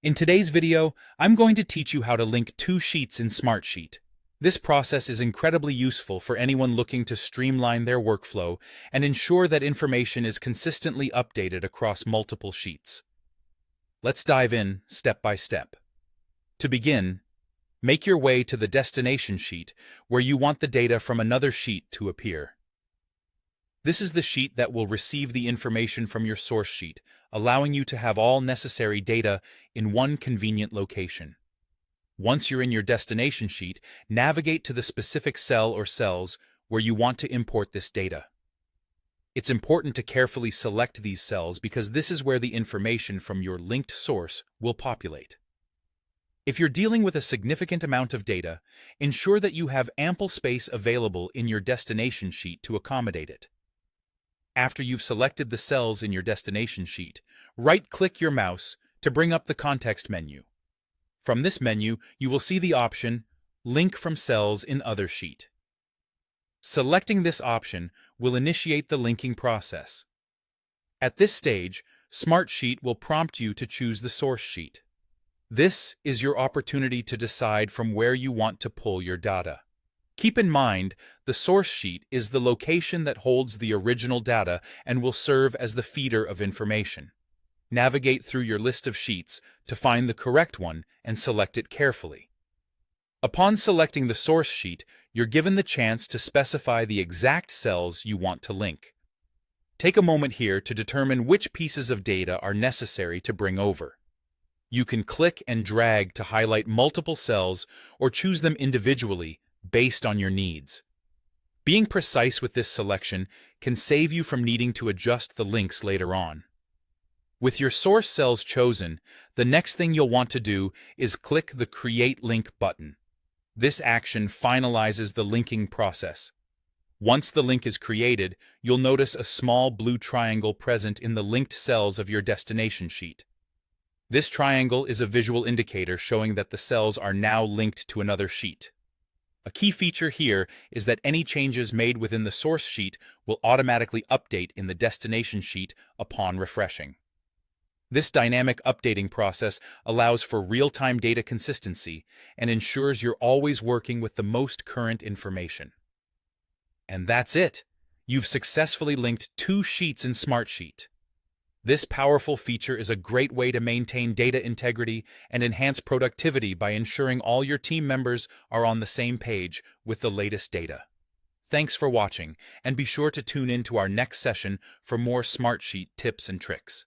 In today's video, I'm going to teach you how to link two sheets in Smartsheet. This process is incredibly useful for anyone looking to streamline their workflow and ensure that information is consistently updated across multiple sheets. Let's dive in step by step. To begin, make your way to the destination sheet where you want the data from another sheet to appear. This is the sheet that will receive the information from your source sheet, allowing you to have all necessary data in one convenient location. Once you're in your destination sheet, navigate to the specific cell or cells where you want to import this data. It's important to carefully select these cells because this is where the information from your linked source will populate. If you're dealing with a significant amount of data, ensure that you have ample space available in your destination sheet to accommodate it. After you've selected the cells in your destination sheet, right-click your mouse to bring up the context menu. From this menu, you will see the option Link from Cells in Other Sheet. Selecting this option will initiate the linking process. At this stage, Smartsheet will prompt you to choose the source sheet. This is your opportunity to decide from where you want to pull your data. Keep in mind, the source sheet is the location that holds the original data and will serve as the feeder of information. Navigate through your list of sheets to find the correct one and select it carefully. Upon selecting the source sheet, you're given the chance to specify the exact cells you want to link. Take a moment here to determine which pieces of data are necessary to bring over. You can click and drag to highlight multiple cells or choose them individually based on your needs. Being precise with this selection can save you from needing to adjust the links later on. With your source cells chosen, the next thing you'll want to do is click the Create Link button. This action finalizes the linking process. Once the link is created, you'll notice a small blue triangle present in the linked cells of your destination sheet. This triangle is a visual indicator showing that the cells are now linked to another sheet. A key feature here is that any changes made within the source sheet will automatically update in the destination sheet upon refreshing. This dynamic updating process allows for real-time data consistency and ensures you're always working with the most current information. And that's it! You've successfully linked two sheets in Smartsheet. This powerful feature is a great way to maintain data integrity and enhance productivity by ensuring all your team members are on the same page with the latest data. Thanks for watching, and be sure to tune in to our next session for more Smartsheet tips and tricks.